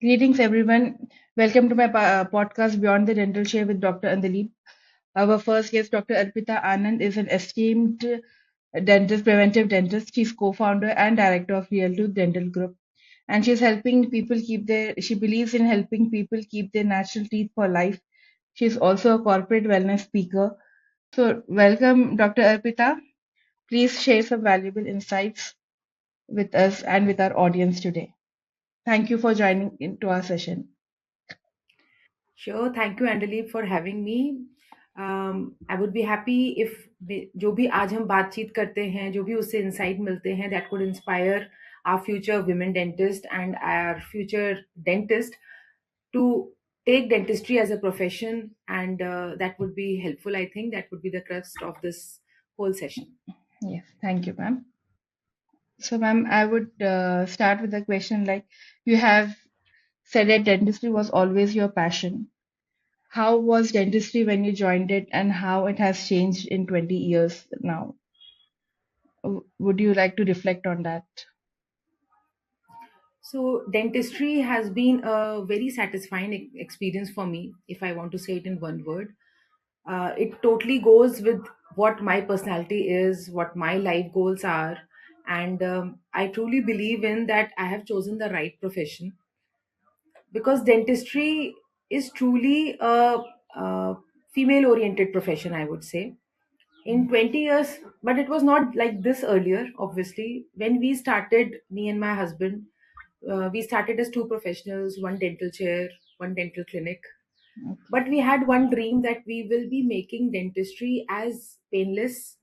Greetings, everyone. Welcome to my podcast, Beyond the Dental Chair with Dr. Andaleeb. Our first guest, Dr. Arpita Anand, is an esteemed dentist, preventive dentist. She's co-founder and director of Real Tooth Dental Group, and she believes in helping people keep their natural teeth for life. She's also a corporate wellness speaker. So, welcome, Dr. Arpita. Please share some valuable insights with us and with our audience today. Thank you for joining into our session. Sure, thank you Andaleeb for having me. I would be happy if जो भी आज हम बातचीत करते हैं, जो भी उससे इंसाइट मिलते हैं, that could inspire our future women dentist and our future dentist to take dentistry as a profession, and that would be helpful. I think that would be the crux of this whole session. Yes, thank you, ma'am. So, ma'am, I would start with a question like you have said that dentistry was always your passion. How was dentistry when you joined it, and how it has changed in 20 years now? Would you like to reflect on that? So, dentistry has been a very satisfying experience for me, if I want to say it in one word. It totally goes with what my personality is, what my life goals are, and I truly believe in that I have chosen the right profession, because dentistry is truly a female oriented profession, I would say. In 20 years, but it was not like this earlier. Obviously, when we started, me and my husband, we started as two professionals, one dental chair, one dental clinic. But we had one dream that we will be making dentistry as painless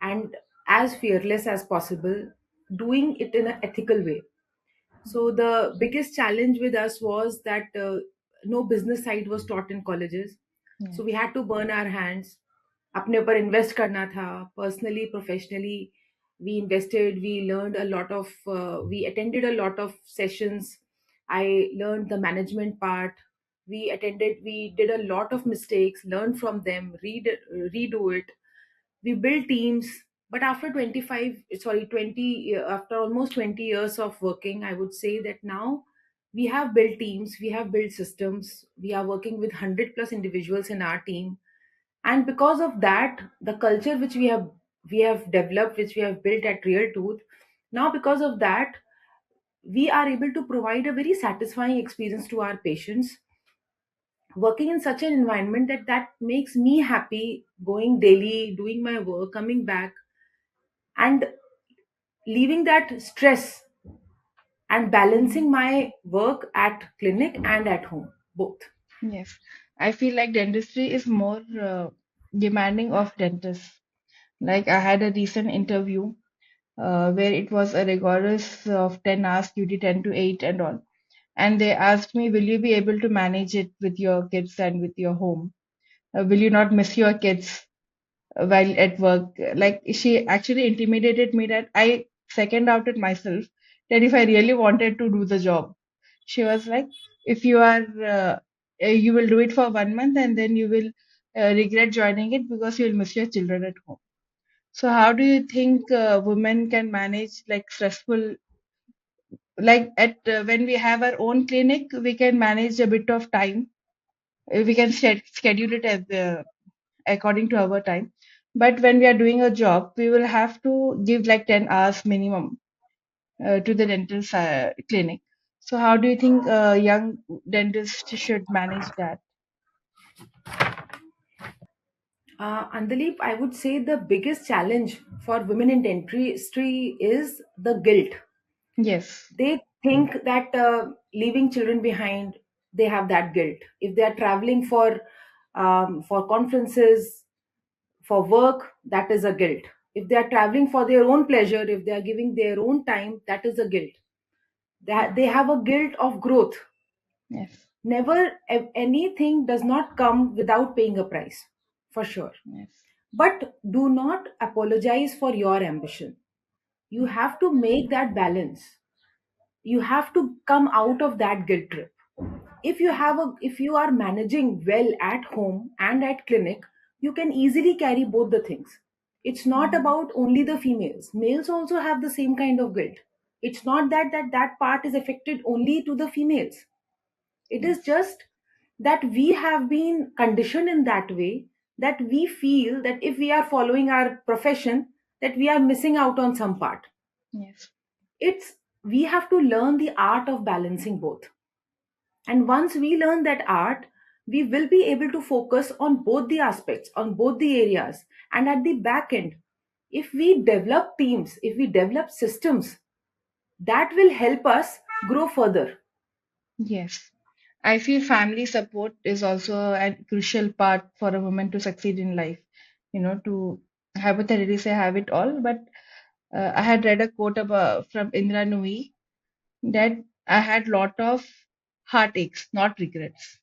and as fearless as possible, doing it in an ethical way. So the biggest challenge with us was that no business side was taught in colleges. Yes. So we had to burn our hands. अपने ऊपर invest करना था, personally professionally we invested, we learned a lot of, we attended a lot of sessions. I learn the management part. We did a lot of mistakes, learn from them, redo it. We build teams. But after 25 sorry 20 after almost 20 years of working, I would say that now we have built teams, we have built systems, we are working with 100 plus individuals in our team. And because of that, the culture which we have developed, which we have built at Real Tooth, now because of that, we are able to provide a very satisfying experience to our patients, working in such an environment that makes me happy, going daily, doing my work, coming back, and leaving that stress, and balancing my work at clinic and at home, both. Yes, I feel like dentistry is more demanding of dentists. Like I had a recent interview where it was a rigorous of 10 hours duty, 10 to 8 and all. And they asked me, will you be able to manage it with your kids and with your home? Will you not miss your kids while at work? Like she actually intimidated me that I second doubted myself that if I really wanted to do the job. She was like, if you will do it for 1 month and then you will regret joining it because you will miss your children at home. So how do you think women can manage like stressful, like at when we have our own clinic, we can manage a bit of time. We can schedule it as according to our time. But when we are doing a job, we will have to give like 10 hours minimum to the dental clinic. So how do you think young dentists should manage that? Andalip, I would say the biggest challenge for women in dentistry is the guilt. Yes. They think that leaving children behind, they have that guilt. If they are traveling for conferences, for work, that is a guilt. If they are traveling for their own pleasure, if they are giving their own time, that is a guilt. They have a guilt of growth. Yes. Never anything does not come without paying a price, for sure. Yes. But do not apologize for your ambition. You have to make that balance. You have to come out of that guilt trip. If you are managing well at home and at clinic, you can easily carry both the things. It's not Mm. about only the females. Males also have the same kind of guilt. It's not that part is affected only to the females. It is Yes. just that we have been conditioned in that way that we feel that if we are following our profession, that we are missing out on some part. Yes. It's We have to learn the art of balancing both. And once we learn that art, we will be able to focus on both the aspects, on both the areas. And at the back end, if we develop teams, if we develop systems, that will help us grow further. Yes. I feel family support is also a crucial part for a woman to succeed in life. To hypothetically say have it all, but I had read a quote about from Indra Nui that I had lot of heartaches, not regrets.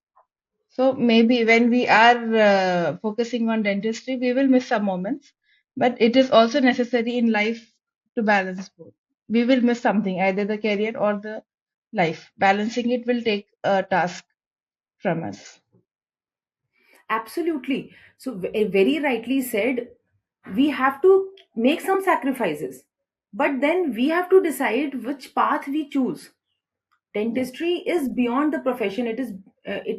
So maybe when we are focusing on dentistry, we will miss some moments, but it is also necessary in life to balance both. We will miss something, either the career or the life. Balancing it will take a task from us. Absolutely. So, very rightly said, we have to make some sacrifices, but then we have to decide which path we choose. Yes, Dentistry is beyond the profession. It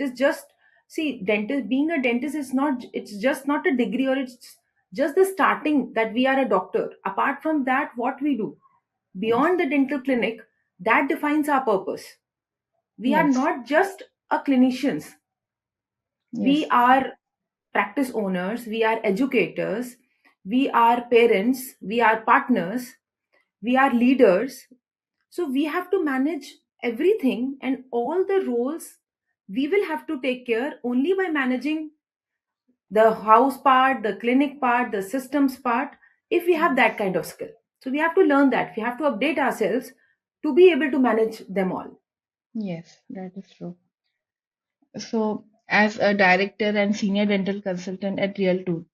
is just, see, dentist, being a dentist is not, it's just not a degree, or it's just the starting that we are a doctor. Apart from that, what we do yes, beyond the dental clinic, that defines our purpose. We are yes, not just a clinicians. We yes, are practice owners, we are educators, we are parents, we are partners, we are leaders. So we have to manage everything and all the roles. We will have to take care only by managing the house part, the clinic part, the systems part, if we have that yes, kind of skill. So we have to learn that. We have to update ourselves to be able to manage them all. yes, that is true. So, as a director and senior dental consultant at Real Tooth,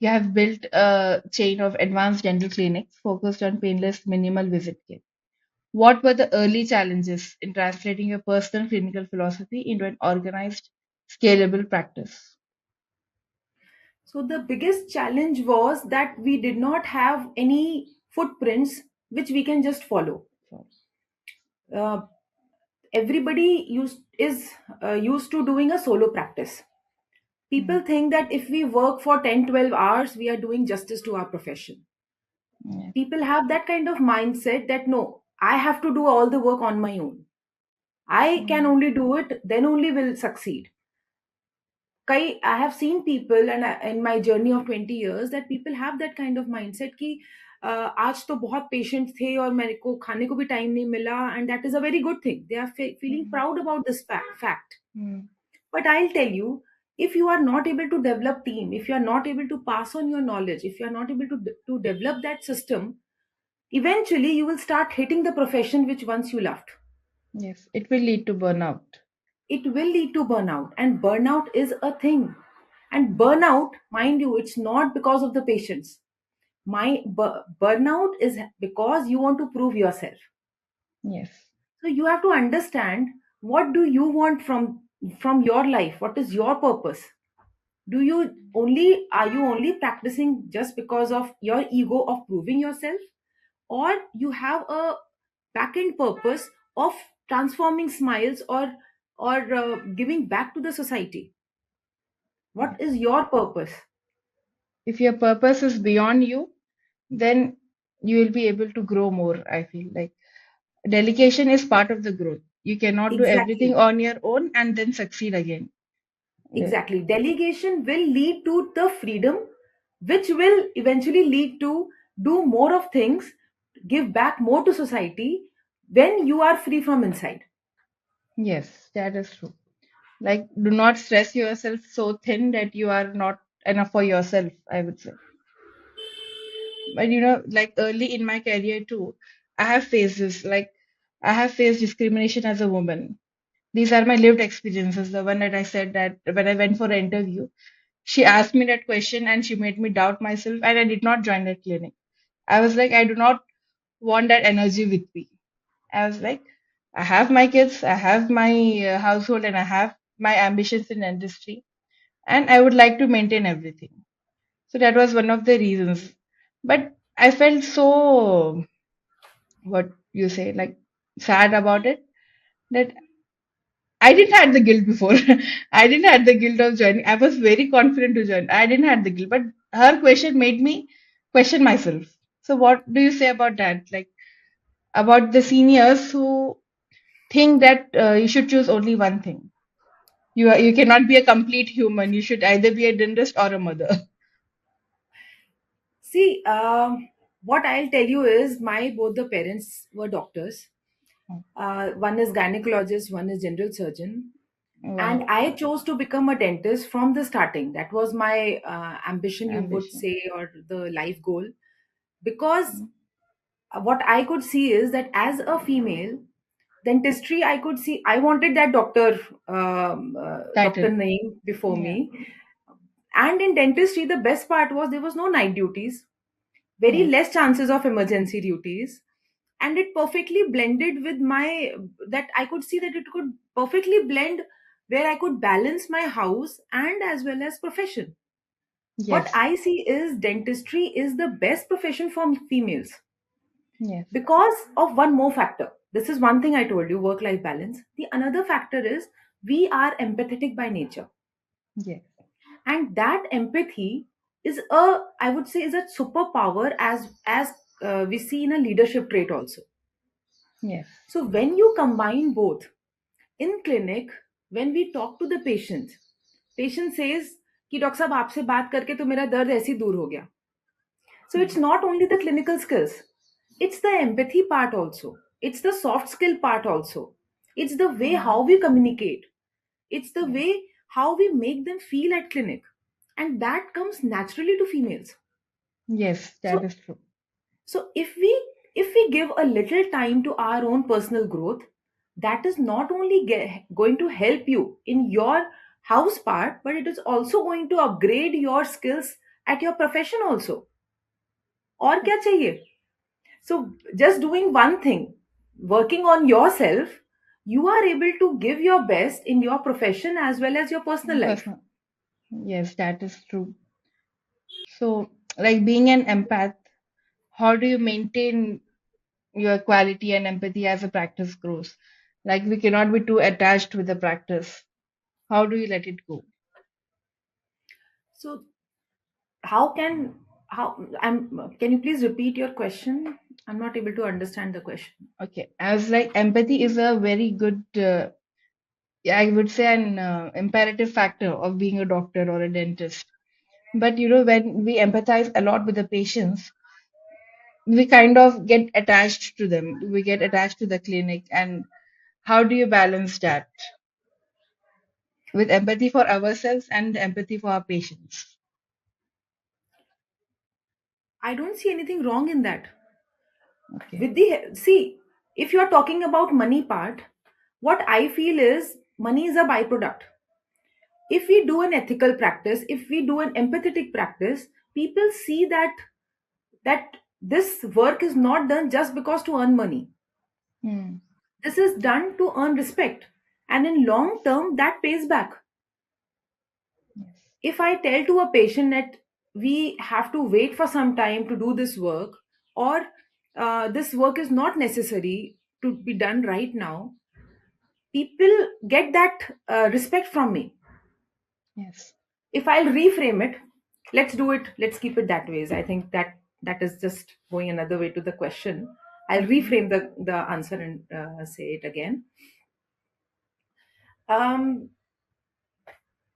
you have built a chain of advanced dental clinics focused on painless, minimal visit care. What were the early challenges in translating your personal clinical philosophy into an organized, scalable practice? So the biggest challenge was that we did not have any footprints which we can just follow. So, Uh, Everybody used to doing a solo practice. mm, People think that if we work for 10, 12 hours, we are doing justice to our profession. yes, People have that kind of mindset that no, I have to do all the work on my own. I can mm, only do it, then only will succeed. I have seen people, and in my journey of 20 years, that people have that kind of mindset कि आज तो बहुत patient थे और मेरे को खाने को भी टाइम नहीं मिला, and that is a very good thing. They are feeling mm, proud about this fact. mm, But I'll tell you, if you are not able to develop team, if you are not able to pass on your knowledge, if you are not able to develop that system, eventually you will start hating the profession which once you loved. yes, it will lead to burnout. It will lead to burnout, and burnout is a thing. And burnout, mind you, it's not because of the patients. Burnout is because you want to prove yourself. Yes, So you have to understand, what do you want from your life? What is your purpose? Do you only Are you only practicing just because of your ego of proving yourself, or you have a back end purpose of transforming smiles, or giving back to the society? What yes. is your purpose? If your purpose is beyond you, then you will be able to grow more. I feel like delegation is part of the growth. You cannot do everything Exactly. on your own and then succeed again. Yeah. Exactly. Delegation will lead to the freedom, which will eventually lead to do more of things, give back more to society when you are free from inside. Yes, that is true. Like, do not stress yourself so thin that you are not enough for yourself, I would say. But like early in my career too, I have faced this. Like, I have faced discrimination as a woman. These are my lived experiences. The one that I said that when I went for an interview, she asked me that question and she made me doubt myself, and I did not join that clinic. I was like, I do not want that energy with me. I was like, I have my kids, I have my household, and I have my ambitions in industry, and I would like to maintain everything. So that was one of the reasons. But I felt so, what you say, like sad about it, that I didn't had the guilt before. I didn't had the guilt of joining. I was very confident to join. I didn't had the guilt, but her question made me question myself. So what do you say about that? Like about the seniors who think that you should choose only one thing. You cannot be a complete human. You should either be a dentist or a mother. See, what I'll tell you is my both the parents were doctors. One is gynecologist, one is general surgeon, and Wow, I chose to become a dentist from the starting. That was my ambition, you would ambition. say, or the life goal. Because what I could see is that as a female, dentistry, I could see I wanted that doctor Title. name before Yeah. me. And in dentistry, the best part was there was no night duties, very Yes. less chances of emergency duties, and it perfectly blended with my that I could see that it could perfectly blend where I could balance my house and as well as profession. What Yes. I see is dentistry is the best profession for females Yes. because of one more factor. This is one thing I told you, work life balance. The another factor is we are empathetic by nature, Yes. and that empathy is a, I would say, is a superpower as we see in a leadership trait also. Yes. So when you combine both in clinic, when we talk to the patient says कि doctor साहब आपसे बात करके तो मेरा दर्द ऐसे ही दूर हो गया. So it's Yes. not only the clinical skills, it's the empathy part also, it's the soft skill part also, it's the way Mm. how we communicate, it's the Yes. way how we make them feel at clinic, and that comes naturally to females. Yes, that So is true. so if we give a little time to our own personal growth, that is not only going to help you in your house part, but it is also going to upgrade your skills at your profession also. और क्या चाहिए? So just doing one thing, working on yourself, you are able to give your best in your profession as well as your personal life. Personal. Yes, that is true. So, like being an empath, how do you maintain your quality and empathy as the practice grows? Like we cannot be too attached with the practice. How do you let it go? So how can how I'm can you please repeat your question? I'm not able to understand the question. Okay, I was like, empathy is a very good, yeah, I would say, an imperative factor of being a doctor or a dentist. But when we empathize a lot with the patients, we kind of get attached to them. We get attached to the clinic. And how do you balance that with empathy for ourselves and empathy for our patients? I don't see anything wrong in that. Okay. With the see, if you are talking about money part, what I feel is money is a byproduct. If we do an ethical practice, if we do an empathetic practice, people see that this work is not done just because to earn money. Hmm. This is done to earn respect, and in long term that pays back. Yes. If I tell to a patient that we have to wait for some time to do this work, or this work is not necessary to be done right now, people get that respect from me. Yes. If I'll reframe it, let's keep it that ways. I think that is just going another way to the question. I'll Okay. reframe the answer and say it again. um,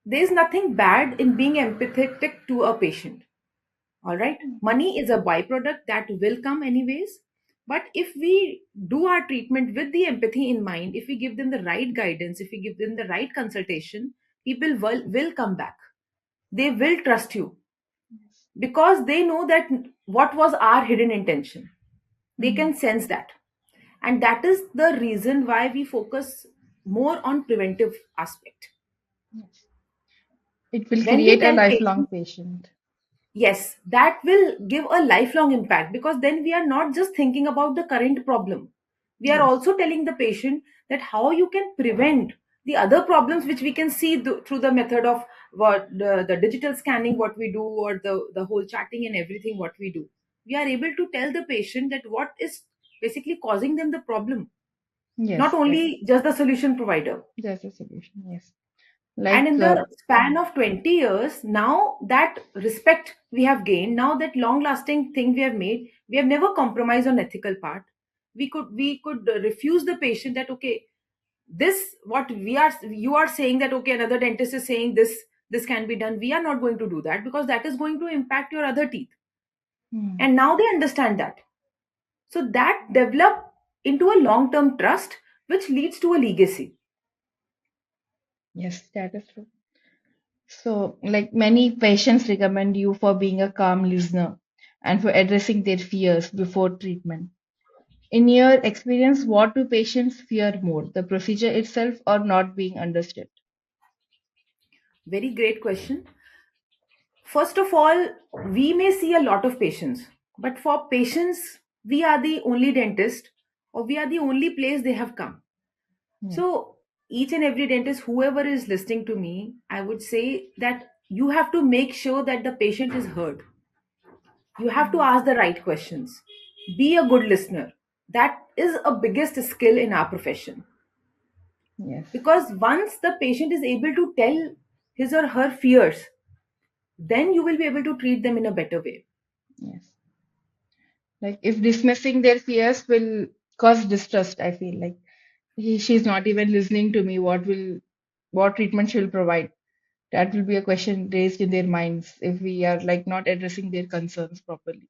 there's nothing bad in being empathetic to a patient. All right, money is a byproduct that will come anyways, but if we do our treatment with the empathy in mind, if we give them the right guidance, if we give them the right consultation, people will come back. They will trust you Yes. because they know that what was our hidden intention. They Hmm. can sense that, and that is the reason why we focus more on preventive aspect. Yes. It will When we create a tell lifelong patients, patient. yes, that will give a lifelong impact, because then we are not just thinking about the current problem. We are Yes. also telling the patient that how you can prevent the other problems which we can see through the method of what the digital scanning, what we do, or the whole chatting and everything, what we do. We are able to tell the patient that what is basically causing them the problem. not Yes, that only just the solution provider. that's a solution. Yes. And Like in the span of 20 years, now that respect we have gained, now that long lasting thing we have made, we have never compromised on ethical part. We could refuse the patient that, okay, this what we are you are saying that, okay, another dentist is saying this can be done. We are not going to do that because that is going to impact your other teeth. hmm, And now they understand that. So that develop into a long term trust, which leads to a legacy. yes, that is true. So, like many patients recommend you for being a calm listener and for addressing their fears before treatment. In your experience, what do patients fear more, the procedure itself or not being understood? Very great question. First of all, we may see a lot of patients, but for patients, we are the only dentist or we are the only place they have come. Yes, So, each and every dentist, whoever is listening to me, I would say that you have to make sure that the patient is heard. You have to yes, ask the right questions. Be a good listener. That is a biggest skill in our profession. yes, Because once the patient is able to tell his or her fears, then you will be able to treat them in a better way. yes. Like if dismissing their fears will cause distrust, I feel like she's not even listening to me. What treatment she'll provide? That will be a question raised in their minds if we are like not addressing their concerns properly.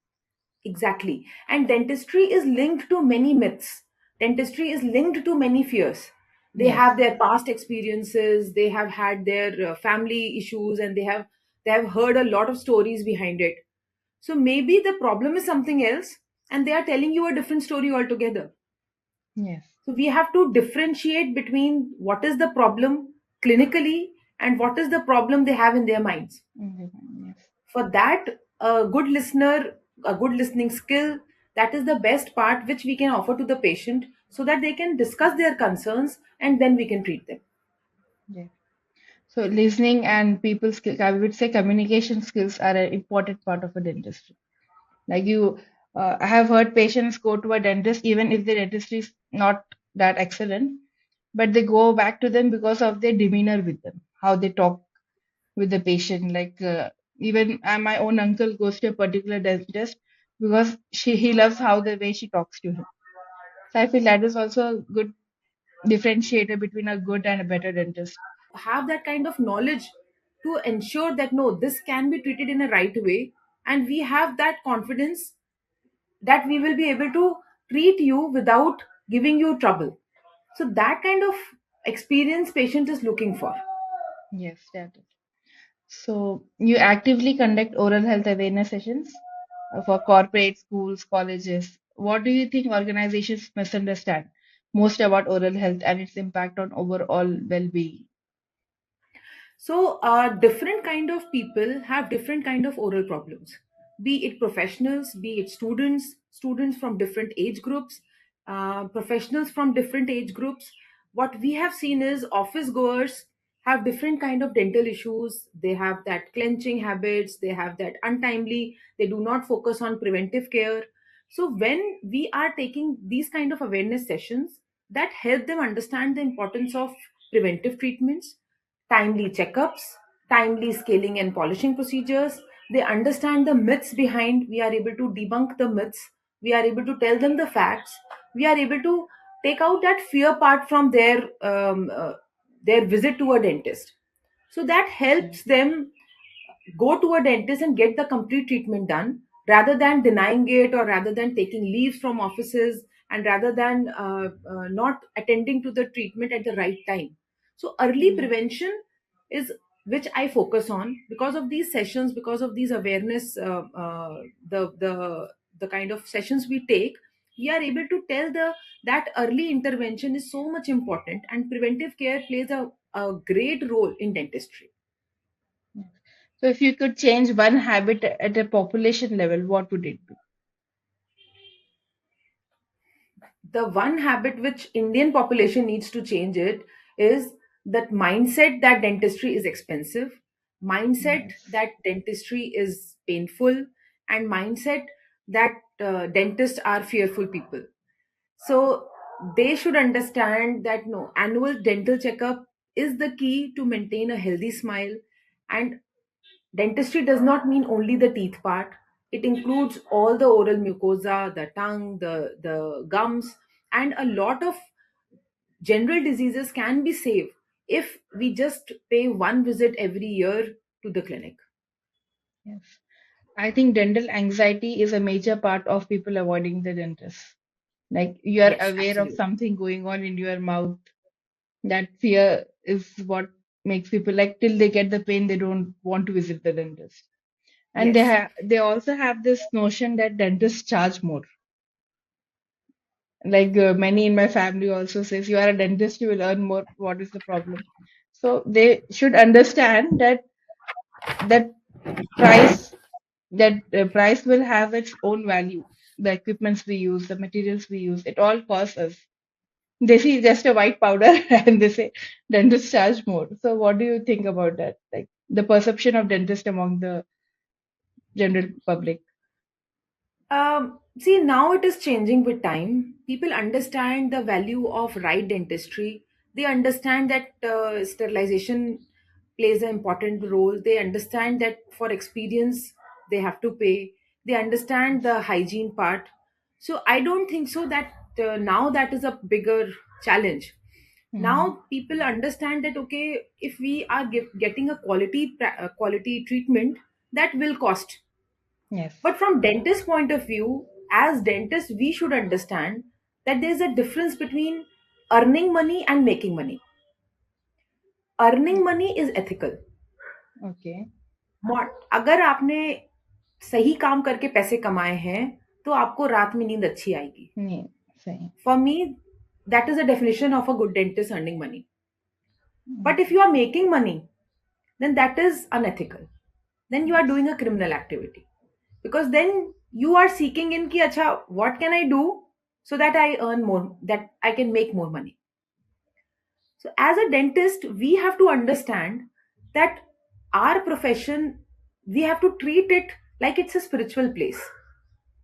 Exactly. And dentistry is linked to many myths. Dentistry is linked to many fears. They Yes, have their past experiences, they have had their family issues, and they have heard a lot of stories behind it. So maybe the problem is something else and they are telling you a different story altogether. yes, So we have to differentiate between what is the problem clinically and what is the problem they have in their minds. mhm, yes, For that, a good listener, a good listening skill, that is the best part which we can offer to the patient so that they can discuss their concerns and then we can treat them. yes. So listening and people skill, I would say communication skills are an important part of a dentistry. Like I have heard patients go to a dentist even if the dentistry is not that excellent, but they go back to them because of their demeanor with them, how they talk with the patient. Like even my own uncle goes to a particular dentist because he loves how the way she talks to him. So I feel that is also a good differentiator between a good and a better dentist. Have that kind of knowledge to ensure that no, this can be treated in a right way, and we have that confidence that we will be able to treat you without giving you trouble. So that kind of experience patient is looking for. Yes, that is. So you actively conduct oral health awareness sessions for corporate schools, colleges. What do you think organizations misunderstand most about oral health and its impact on overall well-being? So, different kind of people have different kind of oral problems. Be it professionals, be it students from different age groups, professionals from different age groups. What we have seen is office goers have different kind of dental issues. They have that clenching habits. They have that untimely. They do not focus on preventive care. So, when we are taking these kind of awareness sessions, that help them understand the importance of preventive treatments, timely checkups, timely scaling and polishing procedures. They understand the myths behind. We are able to debunk the myths. We are able to tell them the facts. We are able to take out that fear part from their visit to a dentist. So that Yes, helps them go to a dentist and get the complete treatment done rather than denying it, or rather than taking leaves from offices, and rather than not attending to the treatment at the right time. So early yes, prevention is which I focus on. Because of these sessions, because of these awareness, the kind of sessions we take, we are able to tell the that early intervention is so much important, and preventive care plays a great role in dentistry. yes. So if you could change one habit at a population level, what would it be? The one habit which Indian population needs to change it is that mindset that dentistry is expensive, mindset Yes, that dentistry is painful, and mindset that dentists are fearful people. So they should understand that no, annual dental checkup is the key to maintain a healthy smile. And dentistry does not mean only the teeth part. It includes all the oral mucosa, the tongue, the gums, and a lot of general diseases can be saved if we just pay one visit every year to the clinic. Yes. I think dental anxiety is a major part of people avoiding the dentist. Like you are Yes, aware of absolutely. something going on in your mouth. That fear is what makes people like till they get the pain, they don't want to visit the dentist. And Yes. they also have this notion that dentists charge more. Like many in my family also says, you are a dentist, you will earn more. What is the problem? So they should understand that price price will have its own value. The equipments we use, the materials we use, it all costs us. They see just a white powder and they say dentists charge more. So what do you think about that? Like the perception of dentist among the general public. See, now it is changing with time. People understand the value of right dentistry. They understand that sterilization plays an important role. They understand that for experience, they have to pay. They understand Yes. the hygiene part. So I don't think so that now that is a bigger challenge. Hmm. Now people understand that okay, if we are getting a quality treatment, that will cost. Yes. But from dentist point of view, as dentists, we should understand that there's a difference between earning money and making money. Earning money is ethical. Okay. अगर आपने सही काम करके पैसे कमाए हैं तो आपको रात में नींद अच्छी आएगी. Yeah. Same. For me, that is the definition of a good dentist earning money. But if Okay. you are making money, then that is unethical. Then you are Yes. doing a criminal activity. Because then you are seeking in ki acha, what can I do so that I earn more, that I can make more money. So as a dentist, we have to understand that our profession, we have to treat it like it's a spiritual place.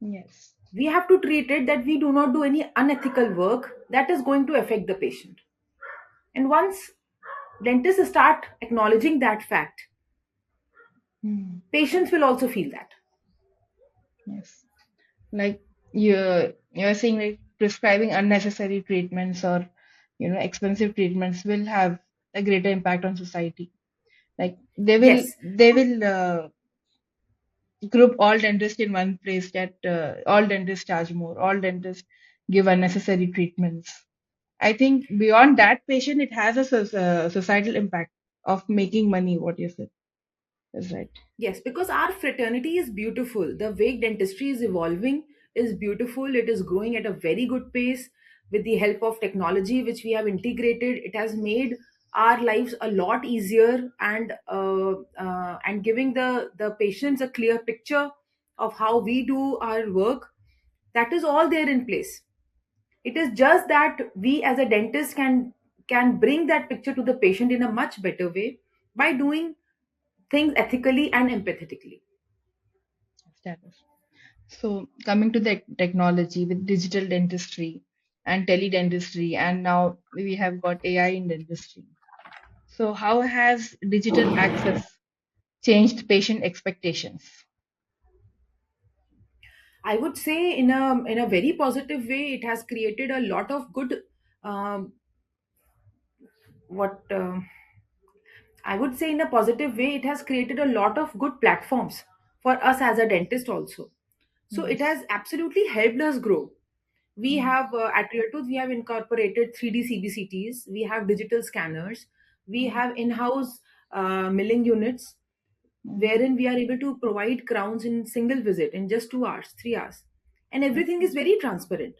Yes. We have to treat it that we do not do any unethical work that is going to affect the patient. And once dentists start acknowledging that fact, Hmm. patients will also feel that. Yes. Like you're saying like prescribing unnecessary treatments or expensive treatments will have a greater impact on society. Like Yes. they will group all dentists in one place that all dentists charge more, all dentists give unnecessary treatments. I think beyond that patient, it has a societal impact of making money. What you said is right. Yes, because our fraternity is beautiful. The way dentistry is evolving is beautiful. It is growing at a very good pace with the help of technology, which we have integrated. It has made our lives a lot easier and giving the patients a clear picture of how we do our work. That is all there in place. It is just that we as a dentist can bring that picture to the patient in a much better way by doing things ethically and empathetically. Status. So coming to the technology with digital dentistry and tele-dentistry, and now we have got AI in dentistry. So how has digital access changed patient expectations? I would say in a very positive way, it has created a lot of good. Um, what I would say in a positive way, it has created a lot of good platforms for us as a dentist also. So it Yes. has absolutely helped us grow. We Mm, have at Realtooth, we have incorporated 3D CBCTs. We have digital scanners. We mm, have in-house milling units mm. wherein we are able to provide crowns in single visit in just 2 hours, 3 hours. And everything Okay. is very transparent.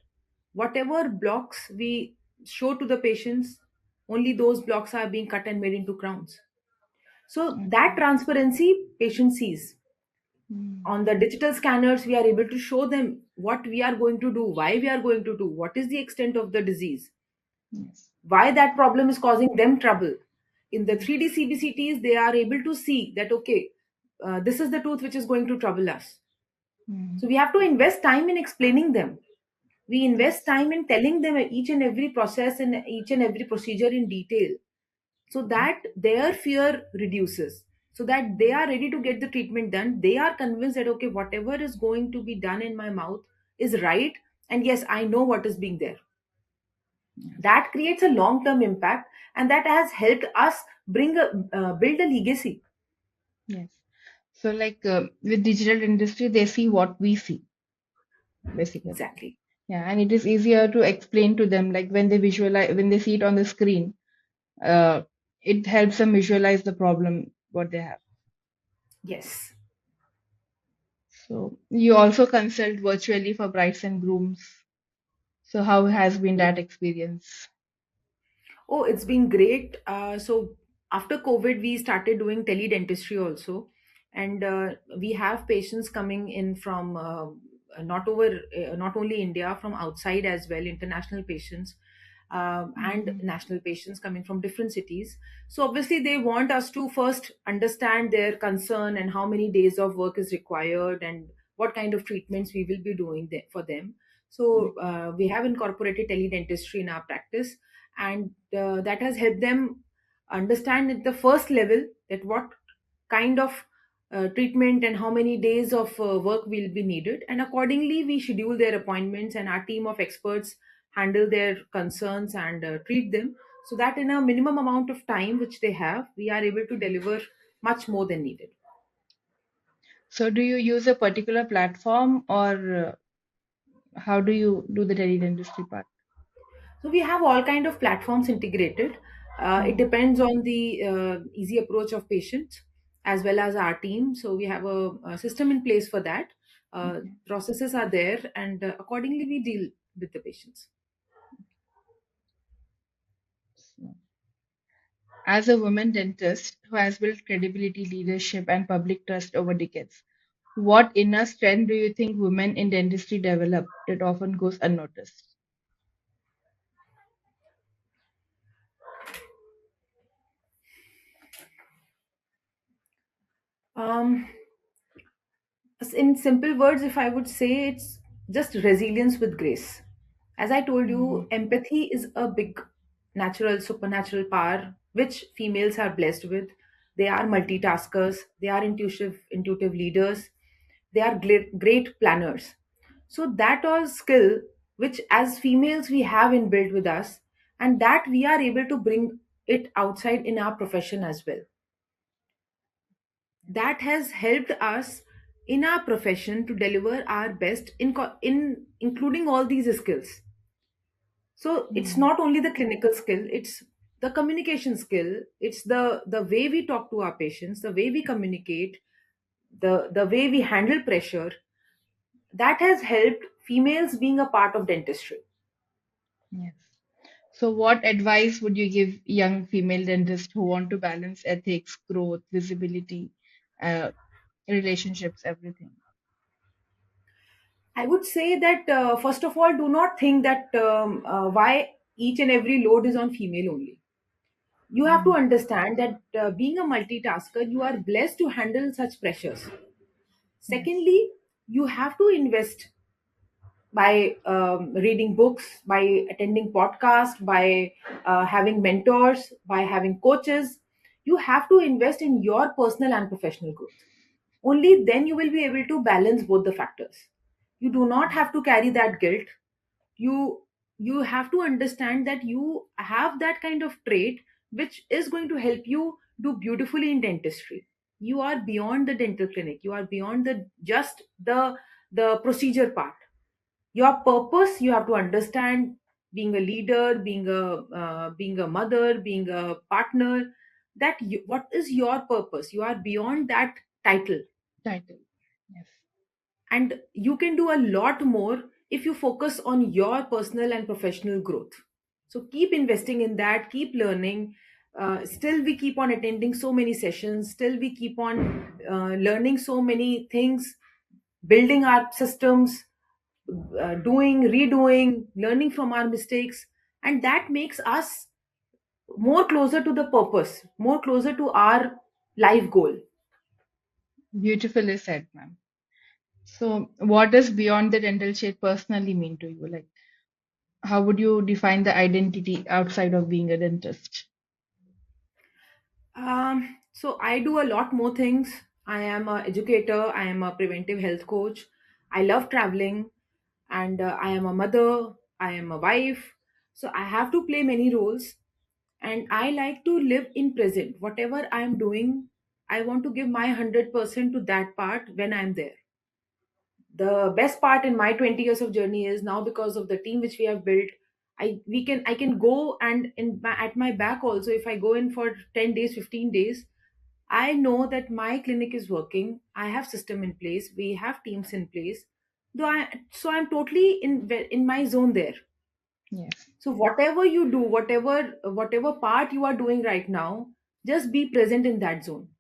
Whatever blocks we show to the patients, only those blocks are being cut and made into crowns. So that Okay. transparency patient sees. Mm, On the digital scanners, we are able to show them what we are going to do, why we are going to do, what is the extent of the disease, yes. why that problem is causing them trouble. In the Mm, 3D CBCTs, they are able to see that, okay, this is the tooth which is going to trouble us. mm, So we have to invest time in explaining them. We invest Yes. time in telling them each and every process and each and every procedure in detail, so that their fear reduces, so that they are ready to get the treatment done. They are convinced that okay, whatever is going to be done in my mouth is right, and yes, I know what is being there. Yes. That creates a long term impact, and that has helped us build a legacy. Yes. So, with digital industry, they see what we see, basically. Exactly. Yeah, and it is easier to explain to them, like when they visualize, when they see it on the screen, uh, it helps them visualize the problem what they have. Yes. So, you also consult virtually for brides and grooms. So, how has been that experience? Oh, it's been great. So after COVID, we started doing tele-dentistry also, and we have patients coming in from not only India, from outside as well, international patients, and Mhm. national patients coming from different cities. So obviously, they want us to first understand their concern and how many days of work is required and what kind of treatments we will be doing for them. So we have incorporated tele-dentistry in our practice, and that has helped them understand at the first level that what kind of treatment and how many days of work will be needed, and accordingly we schedule their appointments, and our team of experts handle their concerns and treat them, so that in a minimum amount of time which they have, we are able to deliver much more than needed. So, do you use a particular platform, or how do you do the tele-dentistry part? So we have all kind of platforms integrated. It Mhm. depends on the easy approach of patients as well as our team. So we have a system in place for that. Okay. Processes are there, and accordingly we deal with the patients. So, as a woman dentist who has built credibility, leadership, and public trust over decades, what inner strength do you think women in dentistry develop that often goes unnoticed? Um, in simple words, if I would say, it's just resilience with grace. As I told Mhm. you, empathy is a big natural, supernatural power which females are blessed with. They are multitaskers, they are intuitive leaders, they are great planners. So that was skill which as females we have inbuilt with us, and that we are able to bring it outside in our profession as well. That has helped us in our profession to deliver our best in including all these skills. So it's Yeah. not only the clinical skill, it's the communication skill, it's the way we talk to our patients, the way we communicate, the way we handle pressure, that has helped females being a part of dentistry. Yes. So, what advice would you give young female dentists who want to balance ethics, growth, visibility, uh, relationships, everything? I would say that first of all, do not think that why each and every load is on female only. You have to Mhm. understand that being a multitasker, you are blessed to handle such pressures. Yes. Secondly, you have to invest by reading books, by attending podcasts, by having mentors, by having coaches. You have to invest in your personal and professional growth. Only then you will be able to balance both the factors. You do not have to carry that guilt. You you have to understand that you have that kind of trait which is going to help you do beautifully in dentistry. You are beyond the dental clinic, you are beyond the just the procedure part. Your purpose, you have to understand, being a leader, being a mother, being a partner, that what is your purpose. You are beyond that title, Title. Yes. and you can do a lot more if you focus on your personal and professional growth. So keep investing in that, keep learning. Still we keep on attending so many sessions, still we keep on learning so many things, building our systems, doing, redoing, learning from our mistakes, and that makes us more closer to the purpose, more closer to our life goal. Beautifully said, ma'am. So, what does beyond the dental shade personally mean to you? Like, how would you define the identity outside of being a dentist? So I do a lot more things. I am an educator. I am a preventive health coach. I love traveling, and I am a mother. I am a wife. So I have to play many roles, and I like to live in present. Whatever I am doing, I want to give my 100% to that part when I'm there. The best part in my 20 years of journey is now, because of the team which we have built, I can go, and at my back also, if I go in for 10 days, 15 days, I know that my clinic is working. I have system in place. We have teams in place. So I'm totally in my zone there. Yes, So whatever you do, whatever part you are doing right now, just be present in that zone.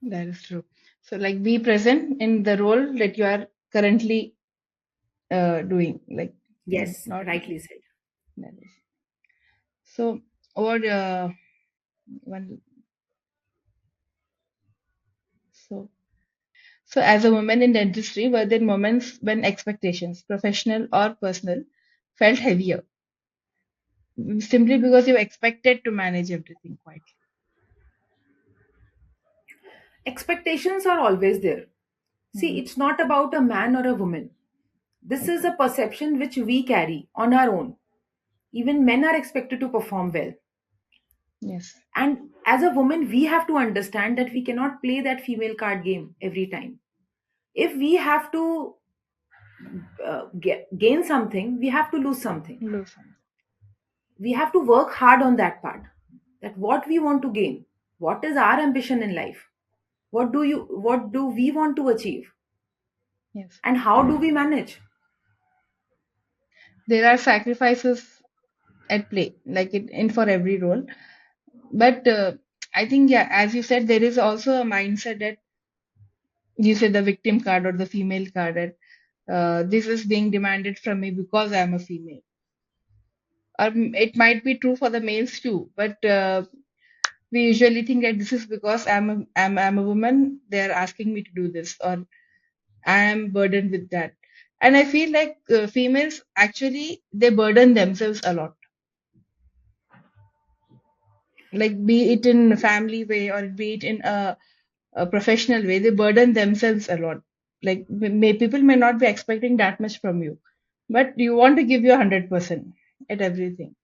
that is true. So, like, be present in the role that you are currently doing. Like, Yes, not rightly said. that is. So, or one. So, so as a woman in dentistry, were there moments when expectations, professional or personal, felt heavier simply because you expected to manage everything quietly? Expectations are always there. See, Mhm. it's not about a man or a woman. This is Okay. a perception which we carry on our own. Even men are expected to perform well. Yes. And as a woman, we have to understand that we cannot play that female card game every time. If we have to gain something, we have to lose something. Lose something. We have to work hard on that part. That what we want to gain, what is our ambition in life, what do we want to achieve, Yes. and how do we manage. There are sacrifices at play, like in for every role. But I think, yeah, as you said, there is also a mindset that you said the victim card or the female card, that this is being demanded from me because I'm a female. Or it might be true for the males too, but we usually think that this is because I'm a woman, they're asking me to do this, or I am burdened with that. And I feel like females actually they burden themselves a lot, like be it in a family way or be it in a professional way, they burden themselves a lot. Like people may not be expecting that much from you, but you want to give your 100% at everything.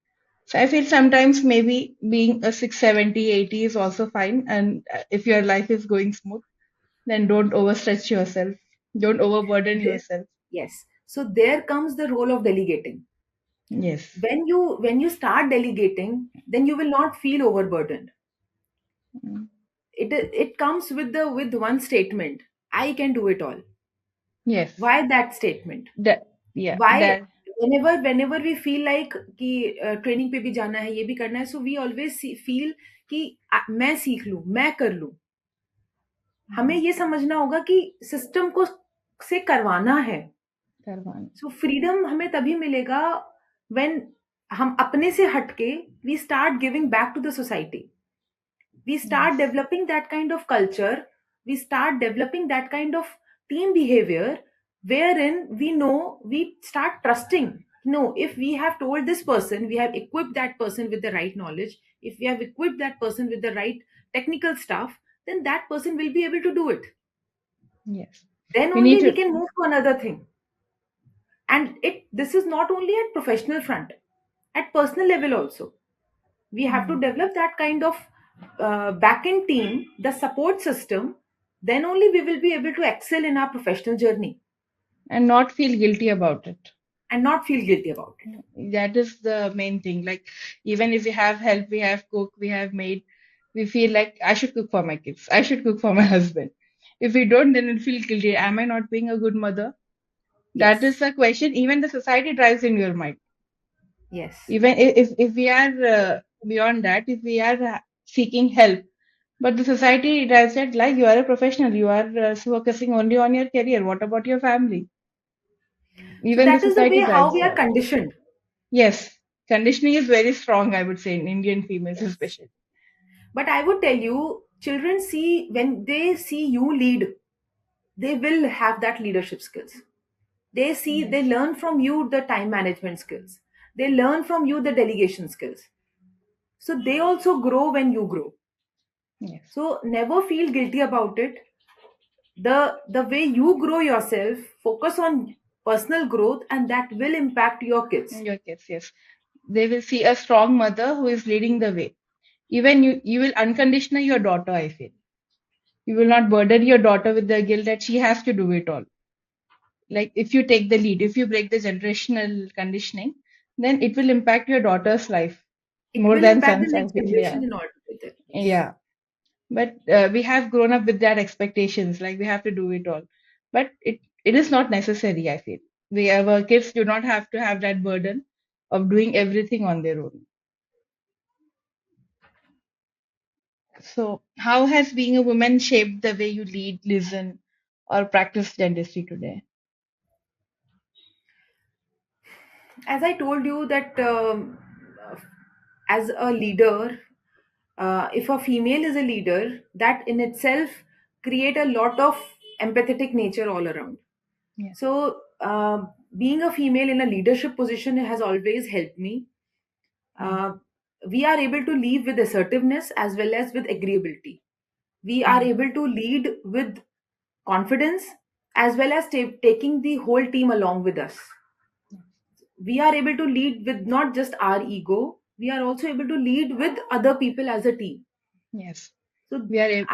So I feel sometimes maybe being a 670, 80 is also fine. And if your life is going smooth, then don't overstretch yourself. Don't overburden There, yourself. yes. So there comes the role of delegating. Yes. When you start delegating, then you will not feel overburdened. Mm. It comes with the with one statement: I can do it all. Yes. Why that statement? That, yeah, Why? that, Whenever we feel like कि training पे भी जाना है, ये भी करना है, so we always feel कि मैं सीख लूं, मैं कर लूं. हमें mm, ये समझना होगा कि सिस्टम को से करवाना है. Karwan. सो फ्रीडम हमें तभी मिलेगा व्हेन हम अपने से हटके we start giving back to the society. We start Yes. developing that kind of culture. We start developing that kind of team behavior wherein we know, we start trusting. No, if we have told this person, we have equipped that person with the right knowledge, if we have equipped that person with the right technical stuff, then that person will be able to do it. Yes. Then We need only we to. can move to another thing. And this is not only at professional front, at personal level also. We have to Mm. develop that kind of back-end team, the support system. Then only we will be able to excel in our professional journey And not feel guilty about it. and not feel guilty about it. That is the main thing. Like, even if we have help, we have cook, we have maid, we feel like I should cook for my kids, I should cook for my husband. If we don't, then we feel guilty. Am I not being a good mother? That is Yes, the question. Even the society drives in your mind. yes. Even if we are beyond that, if we are seeking help, but the society drives that like you are a professional, you are focusing only on your career. What about your family? So Even the that is the way society how drives we are that. conditioned. Yes, conditioning is very strong, I would say, in Indian females Yes. especially. But I would tell you, children when they see you lead, they will have that leadership skills. They Yes. learn from you the time management skills. They learn from you the delegation skills. So they also grow when you grow. Yes. So never feel guilty about it. The way you grow yourself, focus on personal growth, and that will impact your kids. Your kids, yes. They will see a strong mother who is leading the way. Even you will unconditional your daughter, I feel. You will not burden your daughter with the guilt that she has to do it all. Like if you take the lead, if you break the generational conditioning, then it will impact your daughter's life It more will than impact the sons, I next feel. Yeah. generation in altogether. Yes. Yeah. But we have grown up with that expectations, like we have to do it all. But it is not necessary, I feel. Our kids do not have to have that burden of doing everything on their own. So, how has being a woman shaped the way you lead, listen, or practice dentistry today? As I told you that as a leader, if a female is a leader, that in itself create a lot of empathetic nature all around. Yes. So being a female in a leadership position has always helped me. Mm. uh, we are able to lead with assertiveness as well as with agreeability. We are Mm. able to lead with confidence as well as taking the whole team along with us. We are able to lead with not just our ego, we are also able to lead with other people as a team. Yes. So We are able.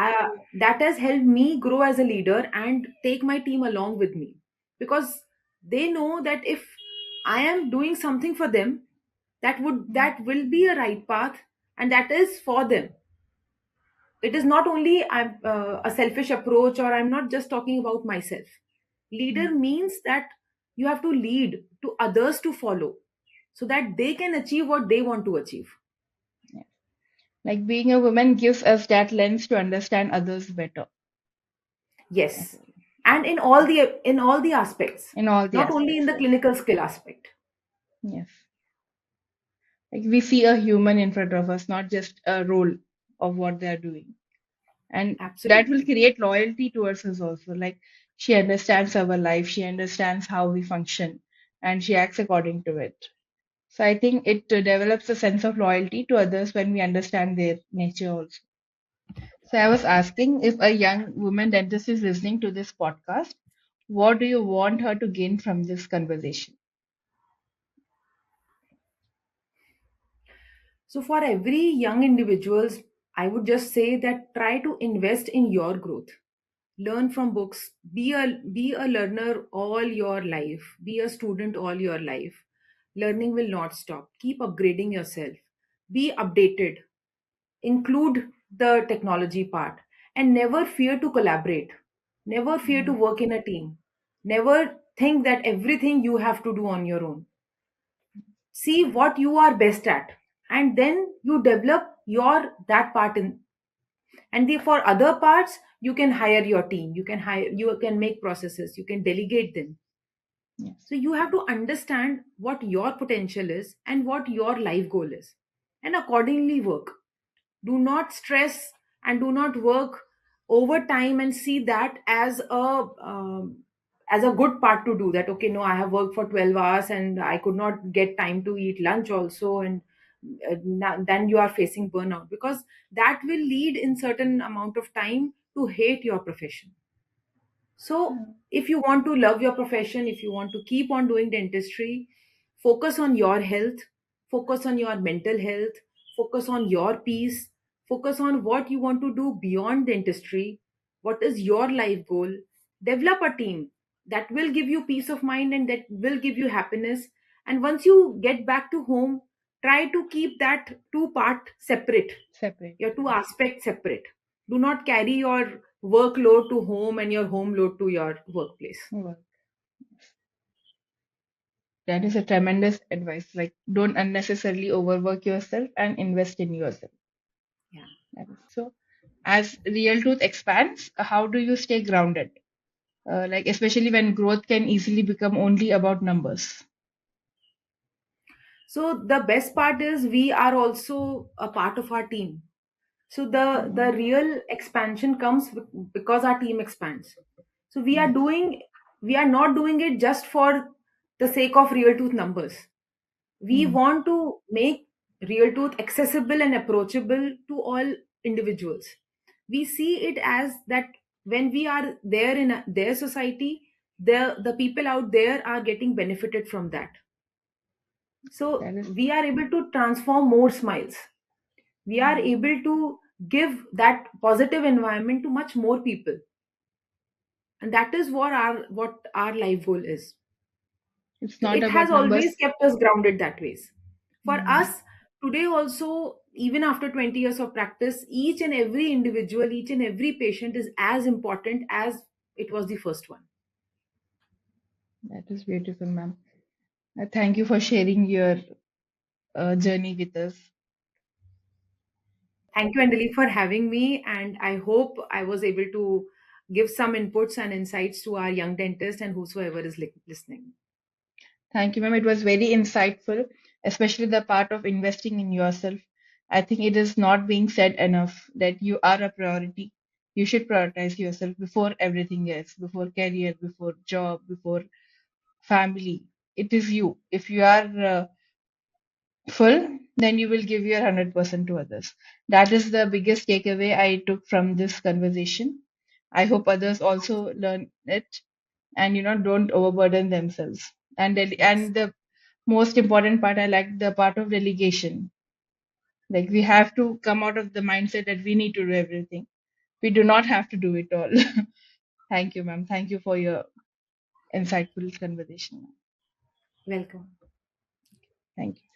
that has helped me grow as a leader and take my team along with me, because they know that if I am doing something for them, that will be a right path, and that is for them. It is not only a selfish approach, or I'm not just talking about myself. Leader Mm. means that you have to lead to others to follow, so that they can achieve what they want to achieve. Yeah. Like being a woman gives us that lens to understand others better, I Yes, feel. and in all the aspects, In all the not only in aspects, the yes. clinical skill aspect. Yes. Like we see a human in front of us, not just a role of what they are doing. And that will Absolutely. create loyalty towards us also. Like she understands our life, she understands how we function, and she acts according to it. So I think it develops a sense of loyalty to others when we understand their nature also. So I was asking, if a young woman dentist is listening to this podcast, what do you want her to gain from this conversation? So for every young individuals, I would just say that try to invest in your growth. Learn from books. Be a learner all your life. Be a student all your life. Learning will not stop. Keep upgrading yourself. Be updated. Include the technology part, and never fear to collaborate. Never fear to Mm. work in a team. Never think that everything you have to do on your own. See what you are best at, and then you develop your that part in. And for other parts, you can hire your team, you can make processes, you can delegate them. Yes. So you have to understand what your potential is and what your life goal is, and accordingly work. Do not stress and do not work overtime and see that as a good part to do. That okay, no, I have worked for 12 hours and I could not get time to eat lunch also, and then you are facing burnout, because that will lead in certain amount of time to hate your profession. So, Mm. if you want to love your profession, if you want to keep on doing dentistry, focus on your health, focus on your mental health, focus on your peace, focus on what you want to do beyond dentistry, what is your life goal. Develop a team that will give you peace of mind and that will give you happiness. And once you get back to home, try to keep that two part separate, Separate. your two Yes. aspects separate. Do not carry your workload to home and your home load to your workplace. Work. That is a tremendous advice. Like, don't unnecessarily overwork yourself and invest in yourself. Yeah. That is so. As real truth expands, how do you stay grounded? Like, especially when growth can easily become only about numbers. So the best part is we are also a part of our team. So the Mm. real expansion comes because our team expands. So we are Yes. doing we are not doing it just for the sake of real tooth numbers. We Mm, want to make real tooth accessible and approachable to all individuals. We see it as that when we are there in their society, the people out there are getting benefited from that. So that is we are able to transform more smiles. We are mm, able to give that positive environment to much more people, and that is what our life goal is. it's So not it about has numbers. always kept us grounded that ways. For Mm, us today also, even after 20 years of practice, each and every individual, each and every patient is as important as it was the first one. that is beautiful, ma'am. Thank you for sharing your journey with us. Thank you, Andali, for having me, and I hope I was able to give some inputs and insights to our young dentist and whosoever is listening. Thank you, ma'am. It was very insightful, especially the part of investing in yourself. I think it is not being said enough that you are a priority. You should prioritize yourself before everything else, before career, before job, before family. It is you. If you are full, then you will give your 100% to others. That is the biggest takeaway I took from this conversation. I hope others also learn it and don't overburden themselves. Yes, And the most important part, I like the part of delegation. Like we have to come out of the mindset that we need to do everything. We do not have to do it all. Thank you, ma'am. Thank you for your insightful conversation. welcome. Thank you.